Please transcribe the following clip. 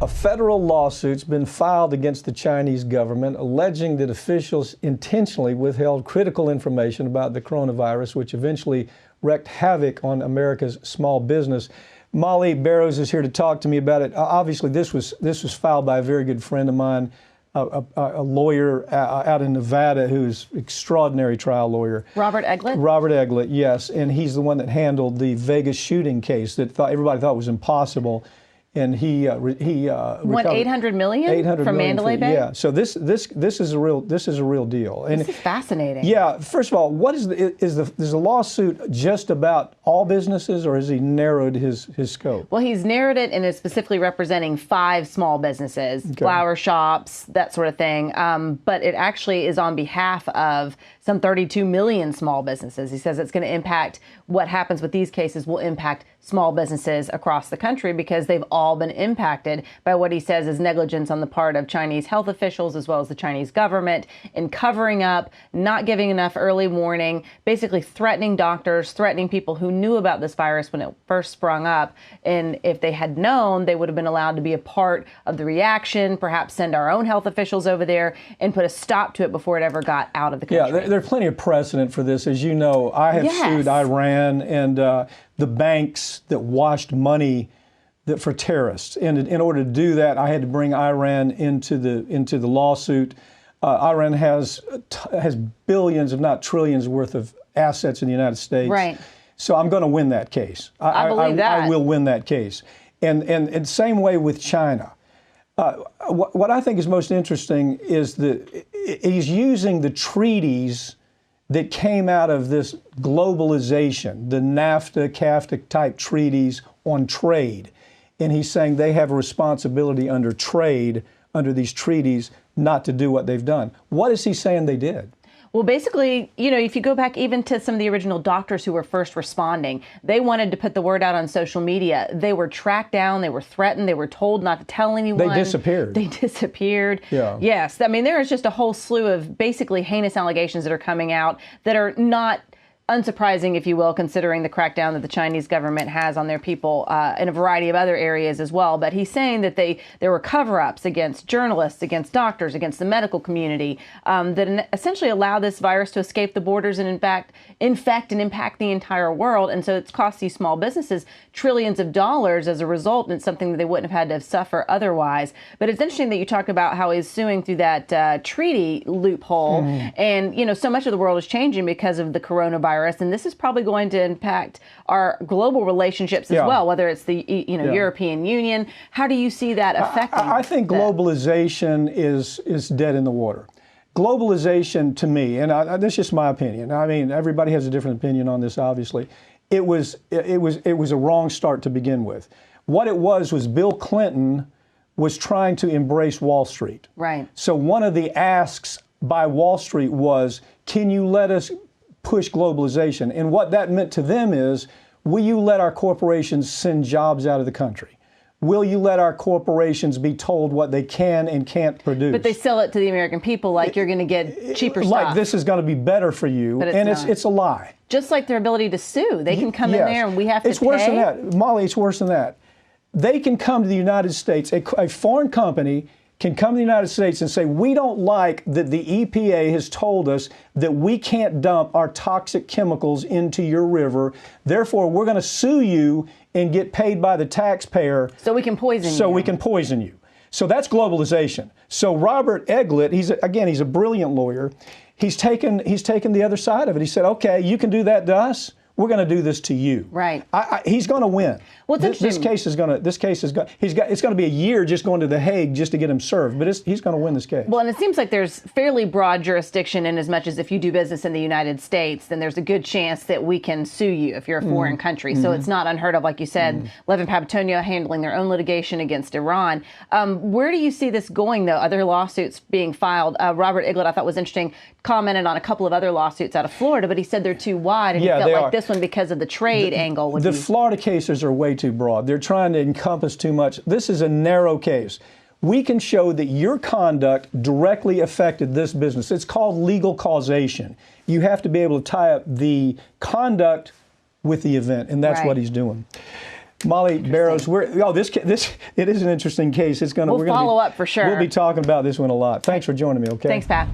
A federal lawsuit's been filed against the Chinese government alleging that officials intentionally withheld critical information about the coronavirus, which eventually wreaked havoc on America's small business. Molly Barrows is here to talk to me about it. Obviously, this was filed by a very good friend of mine, a lawyer out in Nevada who's an extraordinary trial lawyer. Robert Eglett? Robert Eglett, yes. And he's the one that handled the Vegas shooting case that everybody thought was impossible. And he won $800 million from Mandalay Bay. Yeah, so this is a real deal. And this is fascinating. Yeah, first of all, what is the lawsuit just about all businesses, or has he narrowed his scope? Well, he's narrowed it and is specifically representing 5 small businesses, flower shops, that sort of thing. But it actually is on behalf of some 32 million small businesses. He says it's going to impact, what happens with these cases will impact small businesses across the country because they've all been impacted by what he says is negligence on the part of Chinese health officials as well as the Chinese government in covering up, not giving enough early warning, basically threatening doctors, threatening people who knew about this virus when it first sprung up. And if they had known, they would have been allowed to be a part of the reaction, perhaps send our own health officials over there and put a stop to it before it ever got out of the country. Yeah, there's plenty of precedent for this. As you know, I have sued Iran and the banks that washed money for terrorists. And in order to do that, I had to bring Iran into the lawsuit. Iran has billions, if not trillions, worth of assets in the United States. Right. So I'm going to win that case. I believe that. I will win that case. And same way with China. What I think is most interesting is that he's using the treaties that came out of this globalization, the NAFTA, CAFTA type treaties on trade. And he's saying they have a responsibility under trade, under these treaties, not to do what they've done. What is he saying they did? Well, basically, you know, if you go back even to some of the original doctors who were first responding, they wanted to put the word out on social media. They were tracked down. They were threatened. They were told not to tell anyone. They disappeared. They disappeared. Yeah. Yes. I mean, there is just a whole slew of basically heinous allegations that are coming out that are not unsurprising, if you will, considering the crackdown that the Chinese government has on their people in a variety of other areas as well. But he's saying that there were cover-ups against journalists, against doctors, against the medical community that essentially allow this virus to escape the borders and, in fact, infect and impact the entire world. And so it's cost these small businesses trillions of dollars as a result, and it's something that they wouldn't have had to suffer otherwise. But it's interesting that you talked about how he's suing through that treaty loophole. And, you know, so much of the world is changing because of the coronavirus. And this is probably going to impact our global relationships as well, whether it's the European Union. How do you see that affecting? I think globalization is dead in the water. Globalization, to me, and this is just my opinion. I mean, everybody has a different opinion on this. Obviously, it was a wrong start to begin with. What it was Bill Clinton was trying to embrace Wall Street. Right. So one of the asks by Wall Street was, "Can you let us push globalization?" And what that meant to them is, will you let our corporations send jobs out of the country? Will you let our corporations be told what they can and can't produce? But they sell it to the American people like you're going to get cheaper stuff. Like this is going to be better for you, but it's a lie. Just like their ability to sue. They can come in there and we have to pay. It's worse than that. Molly, it's worse than that. They can come to the United States, a foreign company can come to the United States and say, we don't like that the EPA has told us that we can't dump our toxic chemicals into your river. Therefore, we're going to sue you and get paid by the taxpayer. So we can poison you. So we can poison you. So that's globalization. So Robert Eglett, he's a brilliant lawyer. He's taken the other side of it. He said, okay, you can do that to us. We're going to do this to you. Right. He's going to win. Well, It's going to be a year just going to The Hague just to get him served, but he's going to win this case. Well, and it seems like there's fairly broad jurisdiction in as much as if you do business in the United States, then there's a good chance that we can sue you if you're a foreign country. So it's not unheard of, like you said, Levin Papatonio handling their own litigation against Iran. Where do you see this going, though? Other lawsuits being filed. Robert Eglett, I thought was interesting, commented on a couple of other lawsuits out of Florida, but he said they're too wide, and he felt like this one, because of the trade angle, would the Florida cases are way too broad. They're trying to encompass too much. This is a narrow case. We can show that your conduct directly affected this business. It's called legal causation. You have to be able to tie up the conduct with the event, and that's what he's doing. Molly Barrows, it is an interesting case. We'll follow up for sure. We'll be talking about this one a lot. Thanks for joining me. Okay. Thanks, Pat.